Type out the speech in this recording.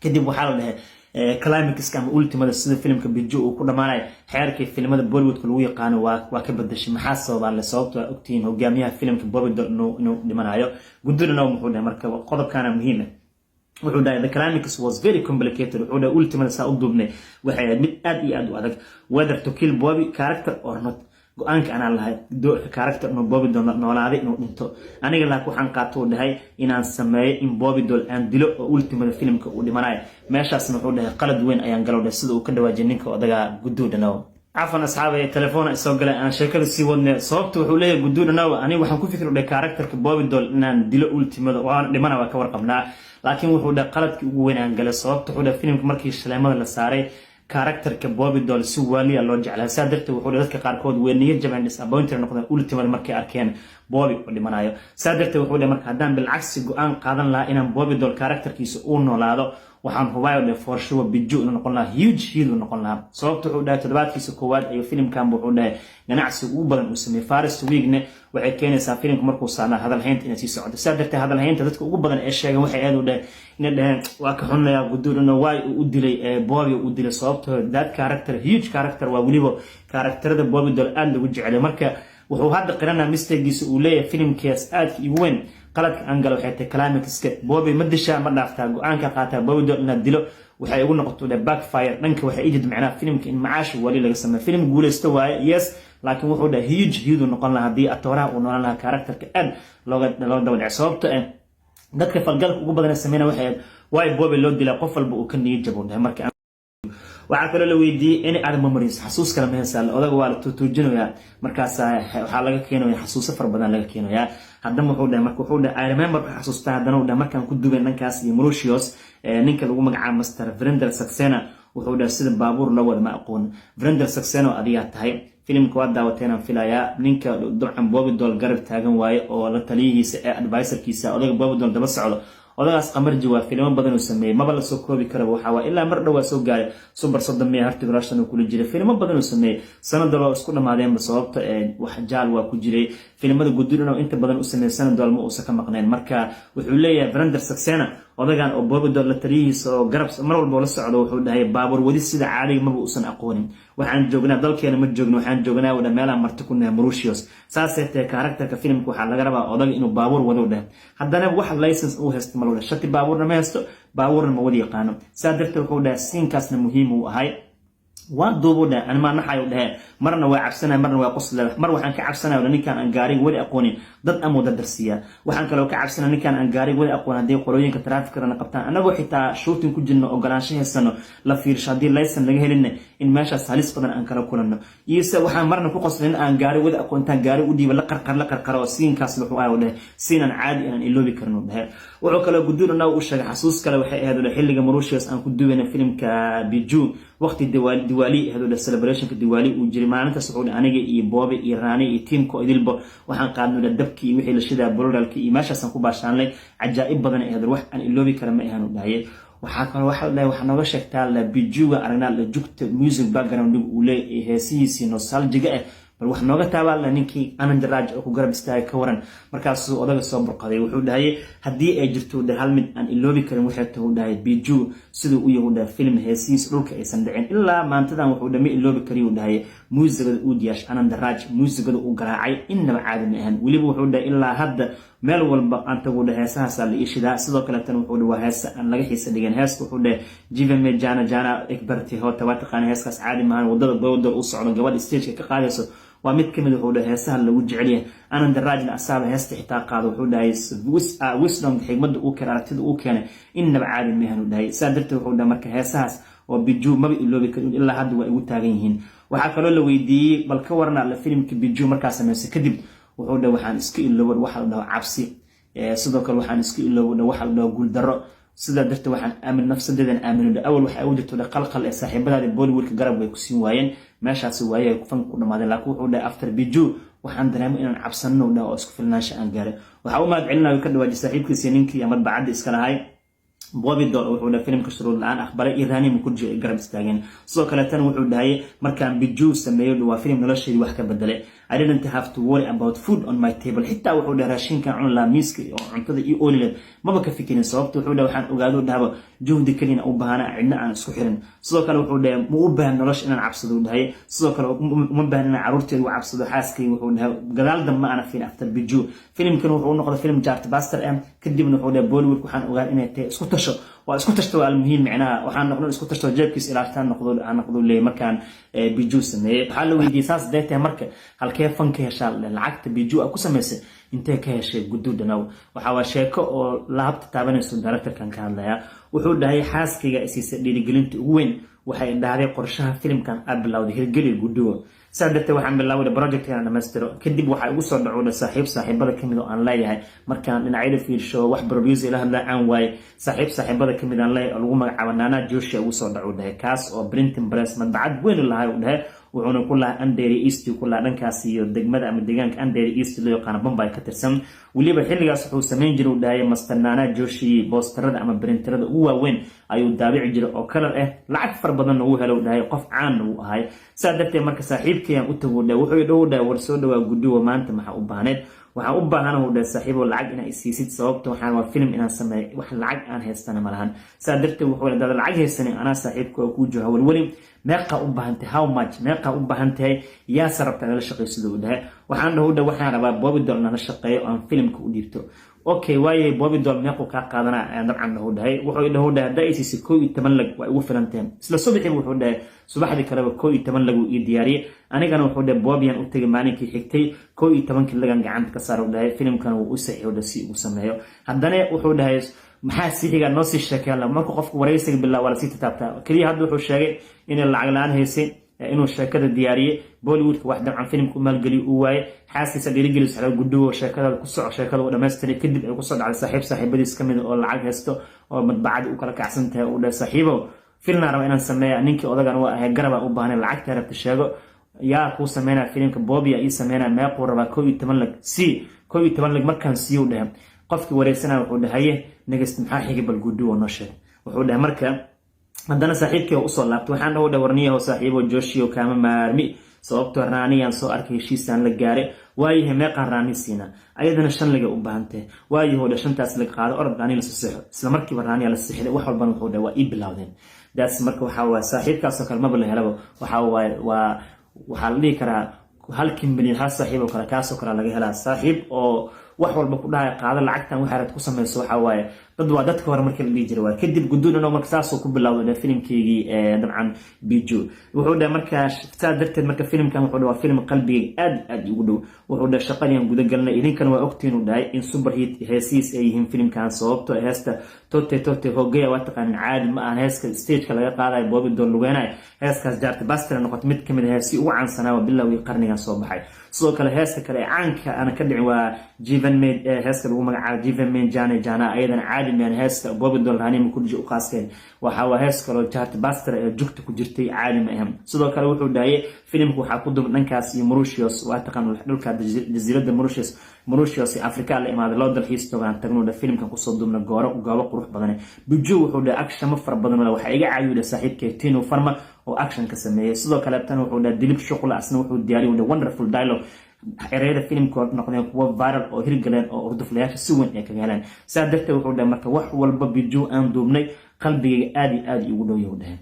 kadib waxaa la dhahay climax ama ultimate sida filmka Biju uu ku dhamaanay xeerkii filmada Bollywood lagu yaqaan waa ka bedeshay maxaa sabab la sababto ogtiin hogaamiyaha filmka Bobby Doll inuu dhimanayo guddoona wuxuu dhahay marka qodobkana muhiim ah wuxuu dhahay the climax was very complicated wuxuu dhahay ultimate saa u duubnay waxay mid aad iyo aad u adag whether to kill Bobby character or not go'aanka ana lahayd doorka character inuu Bobby Doll noolaaday inuu dhinto aniga laakiin waxaan qaato dhahay inaan sameeyo in Bobby Doll aan dilo oo ultimate filmka uu dhimanayo meeshaasna wuxuu dhahay qalad weyn ayaan galowday sida uu ka dhawaajin ninka odaga guddoodana عفوا أصحابي تلفون أسوق له أنا شكل السيود صوبت وحولي جدودنا وأنا وحن كل فكرة ده كاركتر كبوبي دول إن دلو أولتيمات وأنا لمانا وكور قبنا لكن وحده قلت وين أنجل صوبت وحده فيلم مركز سلامة للساري كاركتر كبوبي دول سوالي الله جعله سادرت وحده ذلك كاركود وين يرجع عند سبونتر نقطة أولتيمات مركز أركان بوبي اللي منايو سادرت وحده مركز هدان بالعكس جوان قادن لا إن بوبي دول كاركتر كيس أون ولا هذا waxaan hubayo for sure Biju inuu noqon lahaa huge heel inuu noqon lahaa sababta uu dhahay toddobaadkiisa koowaad ay filmkan wuxuu dhahay ganacsi ugu badan uu sameeyay Faris Weekne waxay keenaysaa filmka markuu saana hadal haynta inay sii socdo sadartay hadal haynta dadka ugu badan ee sheegay waxay aad u dhahay in dhahan waa ka xunaya gudoodna way u dilay Bobby u dilay sababta that character huge character waa waliba characterada Bobby Doll aad lagu jecel marka wuxuu hadda qiranaa mistagiisa uu leeyahay filmkaas aad ugu weyn قلت أنجلو حتى كلامك سكت بوبي مدشة ما نفتح أنك قاتها بوبي دول ندلو وحيقول نقطة ده باك فاير نك وحيجد معنا فيلم كإن معاش ولي اللي يسمى فيلم يقول استوى يس لكن وحده ده هيج هيدو نقول لها دي التوراة ونقول لها كاركتر كأن لو ده العصابة ده كيف الجلك وقبل نسمينا واحد واي بوبي لود دي لقفل بوكن يجيبون ده مركب وعكلا لو يدي إني أنا ممريز حسوس كلام هسال أولا قوالة توجنو يا مركز حالك كينو يا حسوس فر بدن لك كينو يا هذا محوده مركوحوده I remember حسوس تهدنا وده مركان كدو بين نكاس يمروشيوس نينك لو مجمع مستر فريندر سكسينا وحوده سيد بابور لو ما أقول فريندر سكسينا أديات هاي فيلم كواد دعوتنا في الآية نينك دعم بوبي دول قرب تاجن واي أو لتليه أدفايسر كيسا أو بوبي دول دبس على odagas qamar jawaab filim badan uu sameeyay maba la soo koobi karo waxa waa ilaa mar dhaw soo gaaray super soddon hartig raashan uu kula jiray filim badan uu sameeyay sanadalo isku dhamaadeen sababta wax jaal waa ku jiray filimada gudurina inta badan uu sameeyay sanadal ma uu saka maqneen marka wuxuu leeyahay Brandon Saxena odagan oo Bobby Doll la tarihiisa oo garab mar walba la socdo wuxuu dhahay baabuur wadi sida caadiga ma uu san aqoonin waxaan joognaa dalkeena ma joogno waxaan joognaa wada meelaha marti ku nahay Mauritius saasaytay karakterka filimku waxa laga rabaa odaga inuu baabuur wado dhahay haddana wax license uu haysto ma loo shati baabuurna ma haysto baabuurna ma wadi yaqaano sadarta wuxuu dhahay siinkaasna muhiim uu ahay وادوبودا أنا ما نحيو ده مرنا وعبسنا مرنا وقصلا مر وحن كعبسنا ولا نكان أنجاري ولا أقونين ضد أمو ضد درسية وحن كلو كعبسنا نكان أنجاري ولا أقون هدي قروين كترافيك أنا قبتان أنا وحتى شوتين كجنة أو قرانشين السنة لا في رشادي ليسن لجه لنا إن ماشى سالس بدن أنكروا كلنا يسا وحن مرنا فوقصلين أنجاري ولا أقون تنجاري ودي ولا قرقر وسين كاسلو ولا سين عادي أنا إلو بيكرنو ده وعكلا قدورنا وش حسوس كلا وحي هذا الحل جمروشيس أن كدوبنا فيلم كبيجو وقت الدوالي هذول السليبريشن كدوالي وجريمانة سعود أنا جي بوبي إيراني تيم كويدل بو وحن قادنا للدبكي وحي للشدة برودالكي ماشى سنكو باشان لي عجائب بدن هذا الروح أن اللوبي كرمه هانو داية وحكى واحد لا وحنا وشك تعال بيجوا أرنا لجوكت ميوزك باك جراوند ولا هسيسي نوستالجيا بل وحنا وقتها لأنكي أنا دراج أو قرب استاي كورن مركز أوضاع الصبر قضية وحود هاي هدي أجرتو ده هل من أن اللوبي كلام وحدته ده بيجو سدو ويهودا فيلم هسيس روك يسندعين إلا ما أنتظر وحود مي اللوبي كريو ده هي موزق الأودياش أنا دراج موزق الأوجراعي إنما عاد مهن ولي وحود إلا هذا مال والب أنت وحود هساس اللي إيش ده سدو كلا تنوحود وهاس أن لقى حس ديجان هاس وحود جيفن مي جانا إكبرتي هو تواتق أنا هاس عادي مهن وضل بود أصعد جوال استيج كقاعدة ومد كمل وحده هسه اللي وجه عليه أنا الراجل أصابه هست حتى قاعد وحده وسلم حكمة أوكراتد أوكانه إن بعاد مهن وده سادرت وحده مركز هساس وبيجو ما بيقولوا بيكون إلا حد وتاجيهن وحكوا له ويدي بالكورنا على فيلم كبيجو مركز سمسة كذب وحده وحن سكيل اللي وحده ده عبسي صدق الوحن سكيل اللي وحده ده قول درة سدا درت waxaan aamin nafsadeedan aamin awal waxa uu jirto qalqal ee saaxiibada Bollywood ka garab way ku siin waayeen meeshaas waayay ku fan ku dhamaadeen laakiin wuxuu dhahay after Biju waxaan dareemay inaan cabsano oo isku filnaansho aan gaaray waxa uu maad cilinayo ka dhawaajay saaxiibkiisa ninkii ama bacad iska lahay Bobby Doll wuxuu dhahay filimka shuruud la'aan akhbaray Iiraani ma ku garab istaageen sidoo kale tan wuxuu dhahay markaan Biju sameeyo waa filim nolosheedii wax ka bedelay I didn't have to worry about food on my table xitaa wuxuu dhahay raashinkan cun laa miiska oo cuntada iyo oolileed maba ka fikirin sababta wuxuu dhahay waxaan ogaado dhahaba juhdi kalina u baahana cidna aan isku xirin sidoo kale wuxuu dhahay ma u baahan nolosha inaan cabsado dhahay sidoo kale uma baahan inaan caruurteedu cabsado xaaskay wuxuu dhahay gadaal dambe ana fiin after biju filimkan wuxuu noqday film Chartbuster kadibna wuxuu dhahay Bollywood waxaan ogaado inay tahay isku tasho waa isku tashto waa muhiim macnaha waxaan noqon isku tashto jeebkiis ilaashtaan noqdo leey markaan biju sameeyay waxa la weydiiyay saas deetay marka halkee fanka heshaa lacagta biju ku sameysay intee ka heshay guduudana waxa waa sheeko oo laabta taabanayso director-kan ka hadlaya wuxuu dhahay xaaskiga isiisa dhiirigelinta ugu weyn waxay dhahday qorshaha filimkan ablawday hirgeli guduwa saadarte waxaan bilaaway project-kan dhammaystiro kadib waxa ugu soo dhacay saaxiibada kamid oo aan leeyahay markaan dhinacyada fiirsho wax producer ila hadla aan waay saaxiibada kamid aan leeyahay lagu magacaabo Nana Joshi ugu soo dhacay kaas oo printing press madbacad weyn lahaay u dhahay wuxuuna ku lahaa Andheri East ku lahaa dhankaas iyo degmada ama deegaanka Andheri East loo yaqaan Bombay ka tirsan waliba xilligaas wuxuu sameyn jiray u dhahay Master Nana Joshi posterada ama printerada ugu waaweyn ayuu daabici jiray oo color lacag far badan uu helo u dhahay qof caan uu ahay saadarte marka saaxiibkayaan u tago wuxuu dhaw war soo dhawaa guduwa maanta maxaa u baahned waxaan u baahanahay u dhahay saaxiibo lacag inaa isiisid sababta waxaan waa film inaan sameeyo wax lacag aan haystana malahan saadarte wuxuu dhahay lacag haysanay ana saaxiibku ku jooga wali meeqa u baahantay how much meeqa u baahantay yaa sarabta la shaqeysado u dhahay waxaan dhahay waxaan rabaa Bobby Doll na shaqeeyo aan filmka u dhiibto okay waaye Bobby Doll meeqo ka qaadana dabcan dhahay wuxuu dhahay daayisi 11 lag way ugu filanteen isla subaxii wuxuu dhahay subaxdii kale 11 lag uu diyaariyay anigana wuxuu dhahay Bobby aan u tagay maalinkii xigtay 11 lagan gacanta ka saaro dhahay filmkan uu u saxiixo si uu sameeyo haddana wuxuu dhahay maxaa sixiga noo sii sheekayla markuu qofku wareysiga bilaabo wala sii taabtaa kaliya hadda wuxuu sheegay in lacag laan haysay inuu sheekada diyaariyay Bollywood wax dabcan filimku maalgeli uu waayay xaaskiisa dhiirigelis xalal guduwa sheekada ku soco sheekada dhameystiray kadib ay ku soo dhacday saaxiibadiis kamid oo lacag haysto oo madbacad u kala kacsan tahay oo dhahay saaxiibo filna raba inaan sameeyo ninkii odagan waa ahay garab u baahnay lacagta rabta sheego yaa ku sameeyna filimka Bobby ay sameeyna meeqo raba 11 lag si 11 lag markaan siiyo dhahay qofkii wareysana wuxuu dhahay nagast maxaa xigay bal guduwa noo sheeg wuxuu dhahay marka haddana saaxiibkii u soo laabtay waxaan dhaw warniyo saaxiibo Joshi oo kama maarmi sababtoo raaniyaan soo arkay heshiisaan la gaaray waayahay meeqa raani siina ayadana 5 laga u baahantay waayahay shantaas la qaado orod raani la saxo isla markiiba raani la saxday wax walba wuxuu dhahay waa ii bilowdeen daas marka waxa waa saaxiibkaas oo kalma la helaba waxa la dhigi karaa halkii milyan hal saaxiib oo kale kaas oo kale laga helaa saaxiib oo wax walba ku dhahay qaado lacagtan waxa aad ku sameeyso waxa waaye dad waa dadka hore markii la dhigi jiray waa kadib guduudana marka saas ku bilowday filimkeegii dabcan biju wuxuu dhahay marka saa darteed marka filimkan wuxuu dhahay film qalbiga aad ugu dhow wuxuu dhahay shaqadii guda galnay idinkan waa ogtiin u dhahay in super hit heesiis ay yihiin filimkan sababtoo heesta tote hogaya waa taqaan caadi ma aan heeska stage-ka laga qaaday Bobby Doll lugeynay heeskaas Chartbuster noqotay mid kamid ah heesi ugu caansanaa bilowgii qarnigan soo baxay sidoo kale heeska kale caanka ana ka dhicin waa Jeevan Main heeska lagu magacaabo Jeevan Main Jana ayadana caadi meen heeska Bobby Doll raanimo ku jiro qaasteen waxa waa heeska kale Chartbuster ee jugta ku jirtay caadi ma ahan sidoo kale wuxuu dhahay filimku waxa ku dub dhankaas iyo Mauritius waa taqaan dhulka jasiiradda Mauritius Afrika la imaado loo dalxiis togan tagno filimkan ku soo dubna goobo qurux badan biju wuxuu dhahay action far badan waxa iga caawiyay saaxiibkay Tino Farma oo action ka sameeyay sidoo kale tan wuxuu dhahay Dilip Shuqla asna wuxuu diyaariyay wonderful dialogue ereyada filimka noqdeen kuwa viral oo hirgaleen oo urduflayaasha si weyn ay kaga heleen saa darteed wuxuu dhahay marka wax walba biju aan duubnay qalbiga aad ugu dhow yahay